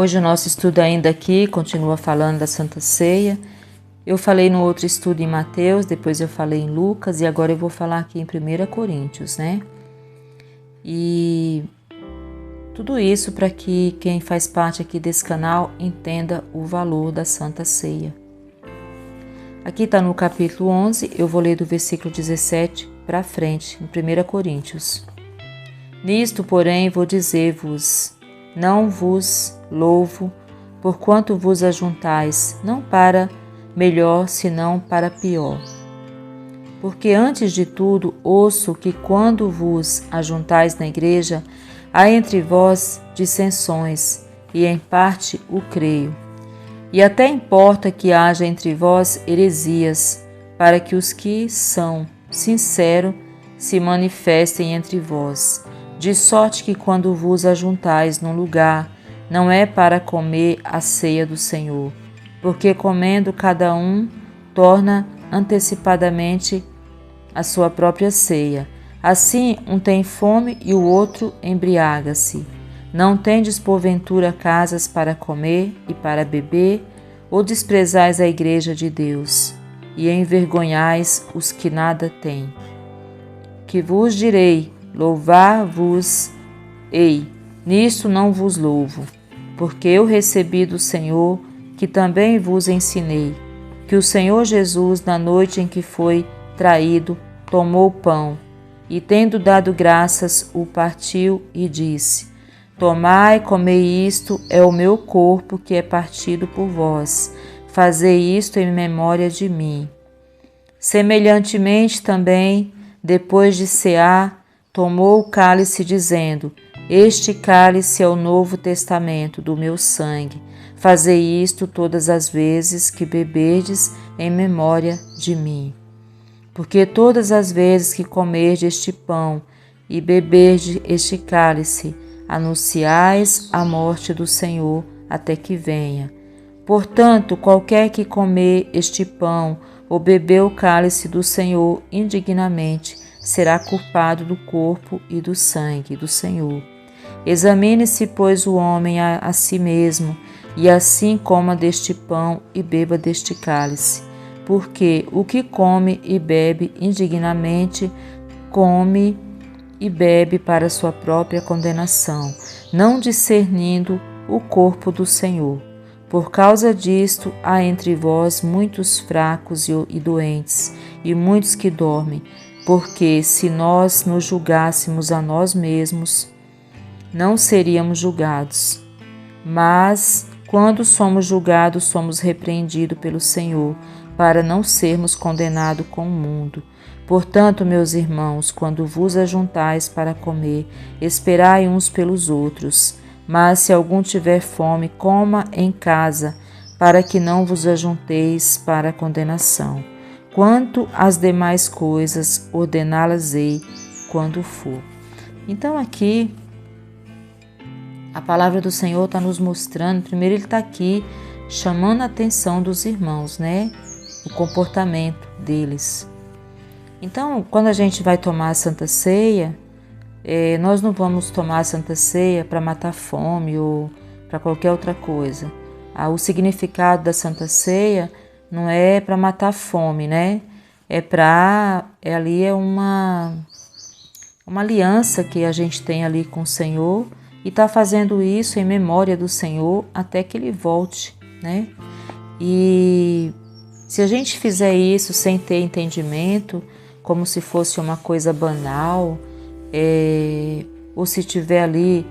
Hoje o nosso estudo ainda aqui continua falando da Santa Ceia. Eu falei no outro estudo em Mateus, depois eu falei em Lucas e agora eu vou falar aqui em 1 Coríntios, né? E tudo isso para que quem faz parte aqui desse canal entenda o valor da Santa Ceia. Aqui está no capítulo 11, eu vou ler do versículo 17 para frente, em 1 Coríntios. Nisto, porém, vou dizer-vos, não vos louvo, porquanto vos ajuntais, não para melhor, senão para pior. Porque antes de tudo ouço que quando vos ajuntais na igreja, há entre vós dissensões, e em parte o creio. E até importa que haja entre vós heresias, para que os que são sinceros se manifestem entre vós. De sorte que quando vos ajuntais num lugar, não é para comer a ceia do Senhor, porque comendo cada um torna antecipadamente a sua própria ceia. Assim, um tem fome e o outro embriaga-se. Não tendes porventura casas para comer e para beber, ou desprezais a igreja de Deus, e envergonhais os que nada têm? Que vos direi, louvar-vos-ei, nisto não vos louvo, porque eu recebi do Senhor, que também vos ensinei, que o Senhor Jesus, na noite em que foi traído, tomou o pão, e tendo dado graças, o partiu e disse: Tomai, comei, isto é o meu corpo que é partido por vós. Fazei isto em memória de mim. Semelhantemente também, depois de cear, tomou o cálice, dizendo: Este cálice é o novo testamento do meu sangue. Fazei isto todas as vezes que beberdes em memória de mim. Porque todas as vezes que comerdes este pão e beberdes este cálice, anunciais a morte do Senhor até que venha. Portanto, qualquer que comer este pão ou beber o cálice do Senhor indignamente, será culpado do corpo e do sangue do Senhor. Examine-se, pois, o homem a si mesmo, e assim coma deste pão e beba deste cálice. Porque o que come e bebe indignamente, come e bebe para sua própria condenação, não discernindo o corpo do Senhor. Por causa disto, há entre vós muitos fracos e doentes, e muitos que dormem, porque se nós nos julgássemos a nós mesmos, não seríamos julgados. Mas, quando somos julgados, somos repreendidos pelo Senhor, para não sermos condenados com o mundo. Portanto, meus irmãos, quando vos ajuntais para comer, esperai uns pelos outros. Mas se algum tiver fome, coma em casa, para que não vos ajunteis para a condenação. Quanto às demais coisas, ordená-las-ei quando for. Então aqui, a palavra do Senhor está nos mostrando, primeiro ele está aqui chamando a atenção dos irmãos, né? O comportamento deles. Então, quando a gente vai tomar a Santa Ceia, nós não vamos tomar a Santa Ceia para matar fome ou para qualquer outra coisa. O significado da Santa Ceia não é para matar fome, né? Ali é uma aliança que a gente tem ali com o Senhor e está fazendo isso em memória do Senhor até que Ele volte, né? E se a gente fizer isso sem ter entendimento, como se fosse uma coisa banal, ou se tiver ali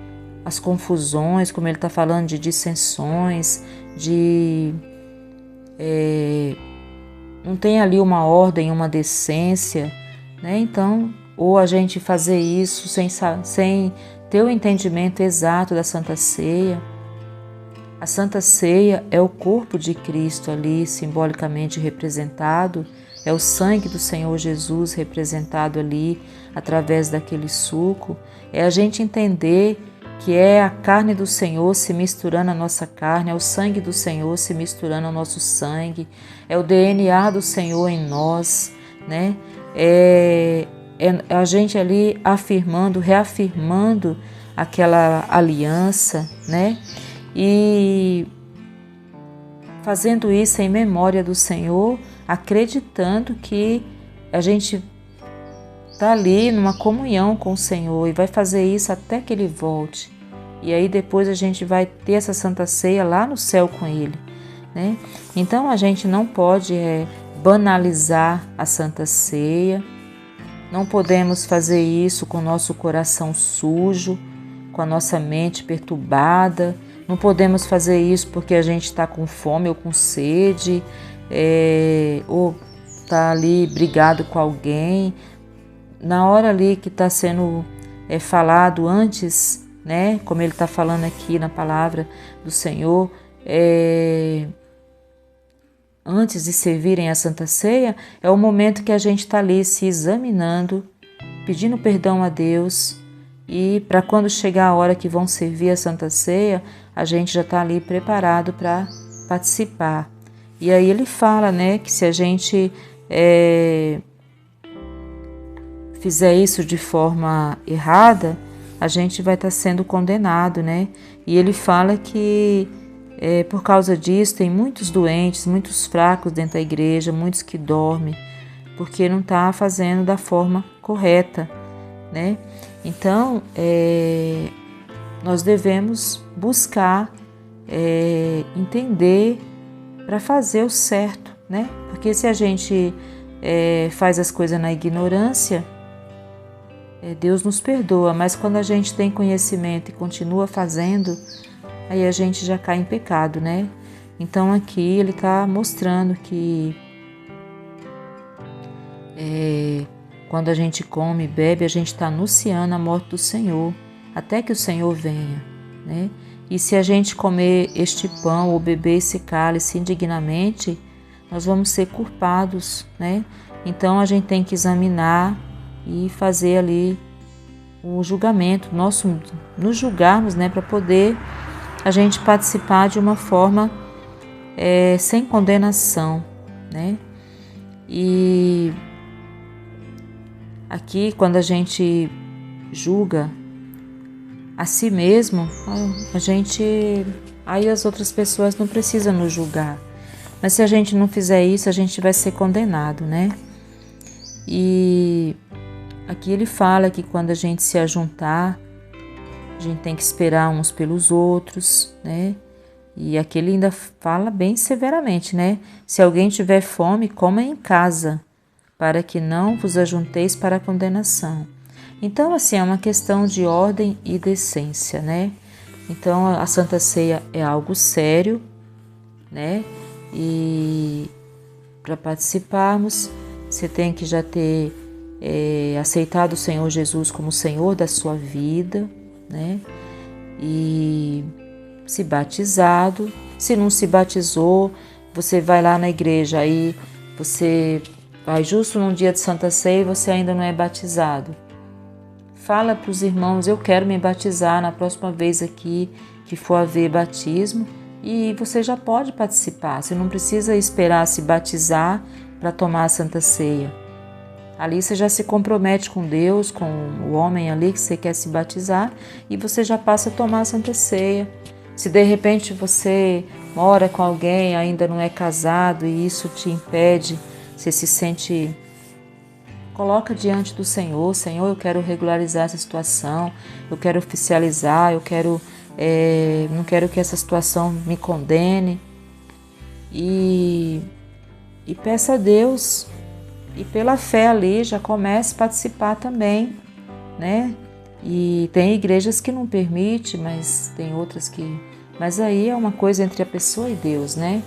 as confusões, como ele está falando de dissensões, não tem ali uma ordem, uma decência, né? Então, ou a gente fazer isso sem ter o entendimento exato da Santa Ceia. A Santa Ceia é o corpo de Cristo ali, simbolicamente representado, é o sangue do Senhor Jesus representado ali através daquele suco. É a gente entender que é a carne do Senhor se misturando à nossa carne, é o sangue do Senhor se misturando ao nosso sangue, é o DNA do Senhor em nós, né? É a gente ali afirmando, reafirmando aquela aliança, né? e fazendo isso em memória do Senhor, acreditando que a gente está ali numa comunhão com o Senhor e vai fazer isso até que Ele volte. E aí depois a gente vai ter essa Santa Ceia lá no céu com Ele, né? Então a gente não pode banalizar a Santa Ceia, não podemos fazer isso com o nosso coração sujo, com a nossa mente perturbada, não podemos fazer isso porque a gente está com fome ou com sede, ou está ali brigado com alguém. Na hora ali que está sendo falado antes, né, como ele está falando aqui na palavra do Senhor, antes de servirem a Santa Ceia, é o momento que a gente está ali se examinando, pedindo perdão a Deus, e para quando chegar a hora que vão servir a Santa Ceia, a gente já está ali preparado para participar. E aí ele fala, né, que se a gente fizer isso de forma errada, a gente vai estar sendo condenado, né? E ele fala que por causa disso tem muitos doentes, muitos fracos dentro da igreja, muitos que dormem, porque não está fazendo da forma correta, né? Então, nós devemos buscar entender para fazer o certo, né? Porque se a gente faz as coisas na ignorância, Deus nos perdoa, mas quando a gente tem conhecimento e continua fazendo, aí a gente já cai em pecado, né? Então aqui ele está mostrando que quando a gente come e bebe, a gente está anunciando a morte do Senhor, até que o Senhor venha, né? E se a gente comer este pão ou beber esse cálice indignamente, nós vamos ser culpados, né? Então a gente tem que examinar e fazer ali o julgamento, nos julgarmos, né? Para poder a gente participar de uma forma sem condenação, né? E aqui, quando a gente julga a si mesmo, aí as outras pessoas não precisam nos julgar. Mas se a gente não fizer isso, a gente vai ser condenado, né? E aqui ele fala que quando a gente se ajuntar, a gente tem que esperar uns pelos outros, né? E aqui ele ainda fala bem severamente, né? Se alguém tiver fome, coma em casa, para que não vos ajunteis para a condenação. Então, assim, é uma questão de ordem e decência, né? Então, a Santa Ceia é algo sério, né? E para participarmos, você tem que já ter aceitado o Senhor Jesus como Senhor da sua vida, né? E se batizado. Se não se batizou, você vai lá na igreja, aí você vai justo num dia de Santa Ceia e você ainda não é batizado. Fala para os irmãos, eu quero me batizar na próxima vez aqui que for haver batismo, e você já pode participar. Você não precisa esperar se batizar para tomar a Santa Ceia. Ali você já se compromete com Deus, com o homem ali que você quer se batizar, e você já passa a tomar a Santa Ceia. Se de repente você mora com alguém, ainda não é casado e isso te impede, você se sente... Coloca diante do Senhor, Senhor, eu quero regularizar essa situação, eu quero oficializar, não quero que essa situação me condene. E peça a Deus, e pela fé ali já comece a participar também, né? E tem igrejas que não permitem, mas tem outras que... Mas aí é uma coisa entre a pessoa e Deus, né?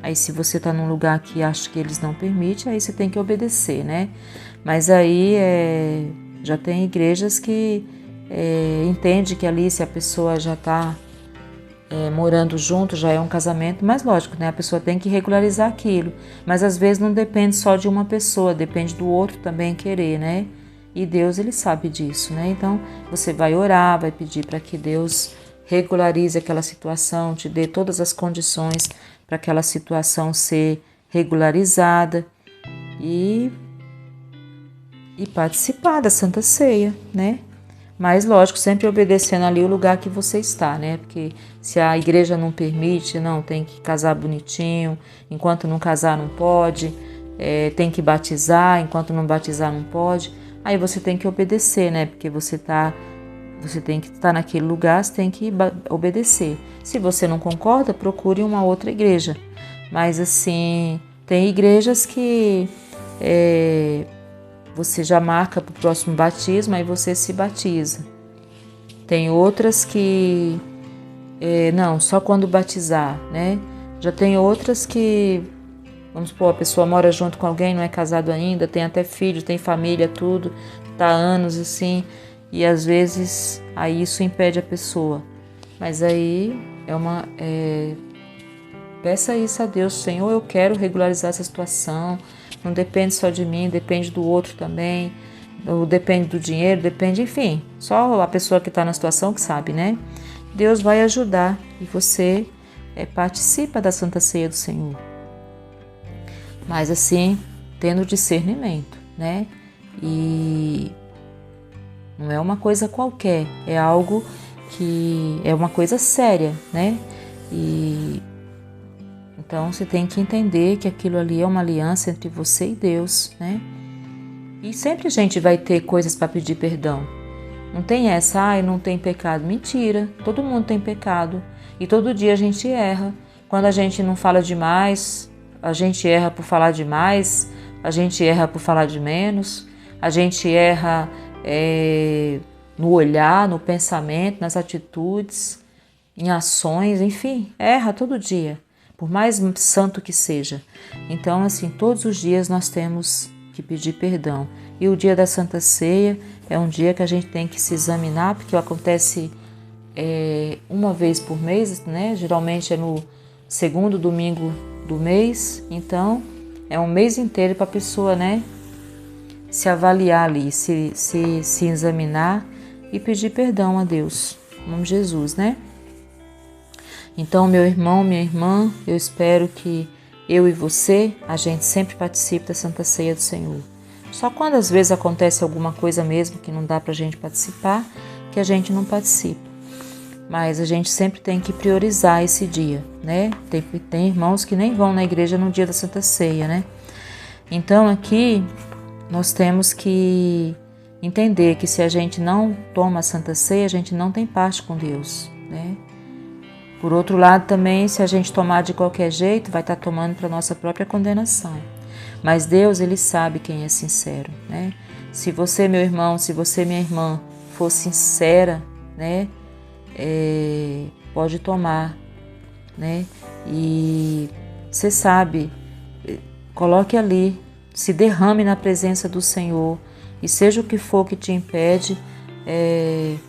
Aí se você está num lugar que acha que eles não permitem, aí você tem que obedecer, né? Mas aí já tem igrejas que entende que ali se a pessoa já está morando junto, já é um casamento, mas lógico, né? A pessoa tem que regularizar aquilo. Mas às vezes não depende só de uma pessoa, depende do outro também querer, né? E Deus, ele sabe disso, né? Então você vai orar, vai pedir para que Deus regularize aquela situação, te dê todas as condições para aquela situação ser regularizada e participar da Santa Ceia, né? Mas, lógico, sempre obedecendo ali o lugar que você está, né? Porque se a igreja não permite, não, tem que casar bonitinho, enquanto não casar não pode, tem que batizar, enquanto não batizar não pode. Aí você tem que obedecer, né? Porque você tem que estar naquele lugar, você tem que obedecer. Se você não concorda, procure uma outra igreja. Mas, assim, tem igrejas que você já marca para o próximo batismo, aí você se batiza. Tem outras que, não, só quando batizar, né? Já tem outras que, vamos supor, a pessoa mora junto com alguém, não é casado ainda, tem até filho, tem família, tudo, tá há anos assim, e às vezes aí isso impede a pessoa. Mas aí peça isso a Deus, Senhor, eu quero regularizar essa situação, não depende só de mim, depende do outro também, ou depende do dinheiro, depende, enfim, só a pessoa que está na situação que sabe, né? Deus vai ajudar e você participa da Santa Ceia do Senhor. Mas assim, tendo discernimento, né? E não é uma coisa qualquer, é algo que é uma coisa séria, né? E então você tem que entender que aquilo ali é uma aliança entre você e Deus, né? E sempre a gente vai ter coisas para pedir perdão. Não tem essa, não tem pecado. Mentira, todo mundo tem pecado. E todo dia a gente erra. Quando a gente não fala demais, a gente erra por falar demais, a gente erra por falar de menos, a gente erra no olhar, no pensamento, nas atitudes, em ações, enfim, erra todo dia, por mais santo que seja. Então, assim, todos os dias nós temos que pedir perdão. E o dia da Santa Ceia é um dia que a gente tem que se examinar, porque acontece uma vez por mês, né? Geralmente é no segundo domingo do mês, então é um mês inteiro para a pessoa, né, se avaliar ali, se examinar e pedir perdão a Deus, em nome de Jesus, né? Então, meu irmão, minha irmã, eu espero que eu e você, a gente sempre participe da Santa Ceia do Senhor. Só quando às vezes acontece alguma coisa mesmo que não dá para a gente participar, que a gente não participa. Mas a gente sempre tem que priorizar esse dia, né? Tem irmãos que nem vão na igreja no dia da Santa Ceia, né? Então aqui nós temos que entender que se a gente não toma a Santa Ceia, a gente não tem parte com Deus, né? Por outro lado também, se a gente tomar de qualquer jeito, vai estar tomando para nossa própria condenação. Mas Deus, Ele sabe quem é sincero, né? Se você, meu irmão, se você, minha irmã, for sincera, né? Pode tomar, né? E você sabe, coloque ali, se derrame na presença do Senhor e seja o que for que te impede,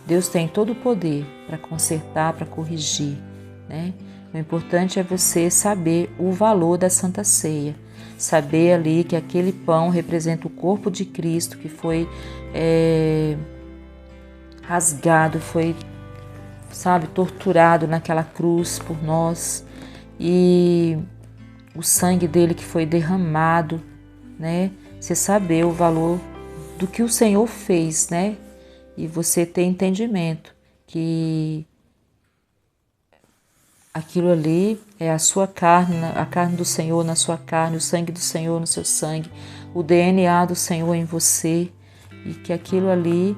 Deus tem todo o poder para consertar, para corrigir, né? O importante é você saber o valor da Santa Ceia, saber ali que aquele pão representa o corpo de Cristo que foi rasgado, foi, sabe, torturado naquela cruz por nós, e o sangue dele que foi derramado, né? Você saber o valor do que o Senhor fez, né? E você ter entendimento que aquilo ali é a sua carne, a carne do Senhor na sua carne, o sangue do Senhor no seu sangue, o DNA do Senhor em você, e que aquilo ali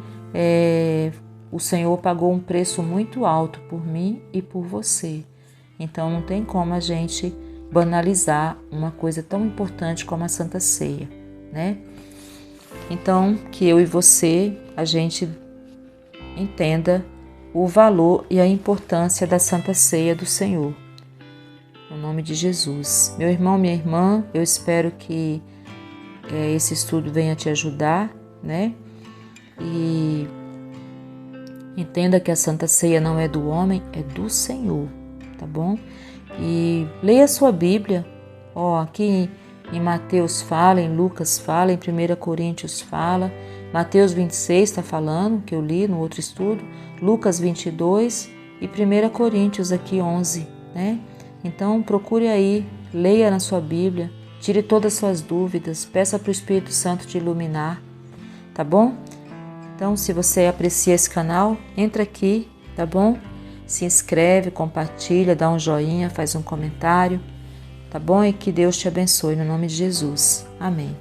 o Senhor pagou um preço muito alto por mim e por você. Então não tem como a gente banalizar uma coisa tão importante como a Santa Ceia, né? Então, que eu e você, a gente entenda o valor e a importância da Santa Ceia do Senhor. No nome de Jesus. Meu irmão, minha irmã, eu espero que esse estudo venha te ajudar, né? E entenda que a Santa Ceia não é do homem, é do Senhor, tá bom? E leia a sua Bíblia. Aqui em Mateus fala, em Lucas fala, em 1 Coríntios fala, Mateus 26 está falando, que eu li no outro estudo, Lucas 22 e 1 Coríntios aqui 11, né? Então procure aí, leia na sua Bíblia, tire todas as suas dúvidas, peça para o Espírito Santo te iluminar, tá bom? Então, se você aprecia esse canal, entra aqui, tá bom? Se inscreve, compartilha, dá um joinha, faz um comentário, tá bom? E que Deus te abençoe no nome de Jesus. Amém.